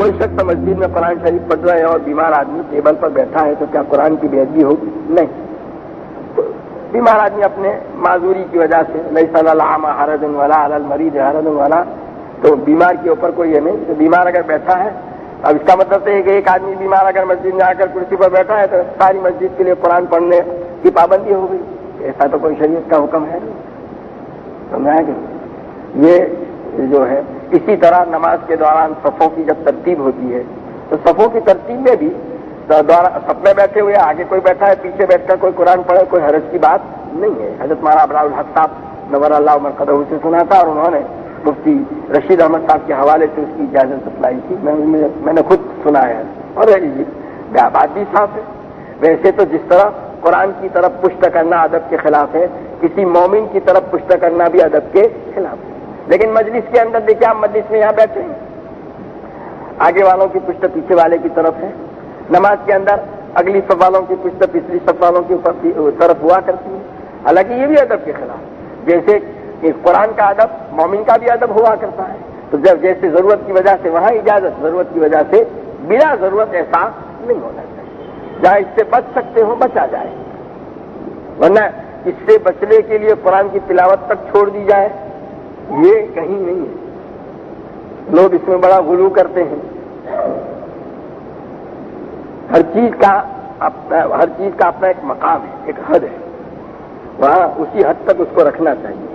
کوئی شخص مسجد میں قرآن شریف پڑھ رہا ہے اور بیمار آدمی ٹیبل پر بیٹھا ہے تو کیا قرآن کی بے ادبی ہوگی؟ نہیں. بیمار آدمی اپنے معذوری کی وجہ سے لیس علی الاعمى حرج ولا علی المریض حرج ولا، تو بیمار کے اوپر کوئی یہ نہیں. تو بیمار اگر بیٹھا ہے، اب اس کا مطلب تو ہے کہ ایک آدمی بیمار اگر مسجد میں آ کر کرسی پر بیٹھا ہے تو ساری مسجد کے لیے قرآن پڑھنے کی پابندی ہو گئی. ایسا تو کوئی شریعت کا حکم ہے نہیں. سمجھا کہ یہ جو ہے اسی طرح نماز کے دوران صفوں کی جب ترتیب ہوتی ہے تو صفوں کی ترتیب میں بھی سب میں بیٹھے ہوئے آگے کوئی بیٹھا ہے، پیچھے بیٹھ کر کوئی قرآن پڑھے، کوئی حرج کی بات نہیں ہے. حضرت مولانا ابرار الحق صاحب نور اللہ مرقدہ سے سنا تھا اور انہوں نے مفتی رشید احمد صاحب کے حوالے سے اس کی اجازت بتلائی تھی. میں نے خود سنا ہے اور بات بھی صاف ہے. ویسے تو جس طرح قرآن کی طرف پشت کرنا ادب کے خلاف ہے، کسی مومن کی طرف پشت کرنا بھی ادب کے خلاف ہے. لیکن مجلس کے اندر دیکھیں، آپ مجلس میں یہاں بیٹھے ہیں، آگے والوں کی پشت پیچھے والے کی طرف ہے. نماز کے اندر اگلی صف والوں کی پشت پچھلی صف والوں کی طرف ہوا کرتی ہے. حالانکہ یہ بھی ادب کے خلاف، جیسے کہ قرآن کا ادب مومن کا بھی ادب ہوا کرتا ہے. تو جب جیسے ضرورت کی وجہ سے وہاں اجازت، ضرورت کی وجہ سے بلا ضرورت ایسا نہیں ہونا چاہیے. جہاں اس سے بچ سکتے ہو بچا جائے، ورنہ اس سے بچنے کے لیے قرآن کی تلاوت تک چھوڑ دی جائے یہ کہیں نہیں ہے. لوگ اس میں بڑا غلو کرتے ہیں. ہر چیز کا اپنا ایک مقام ہے، ایک حد ہے، وہاں اسی حد تک اس کو رکھنا چاہیے.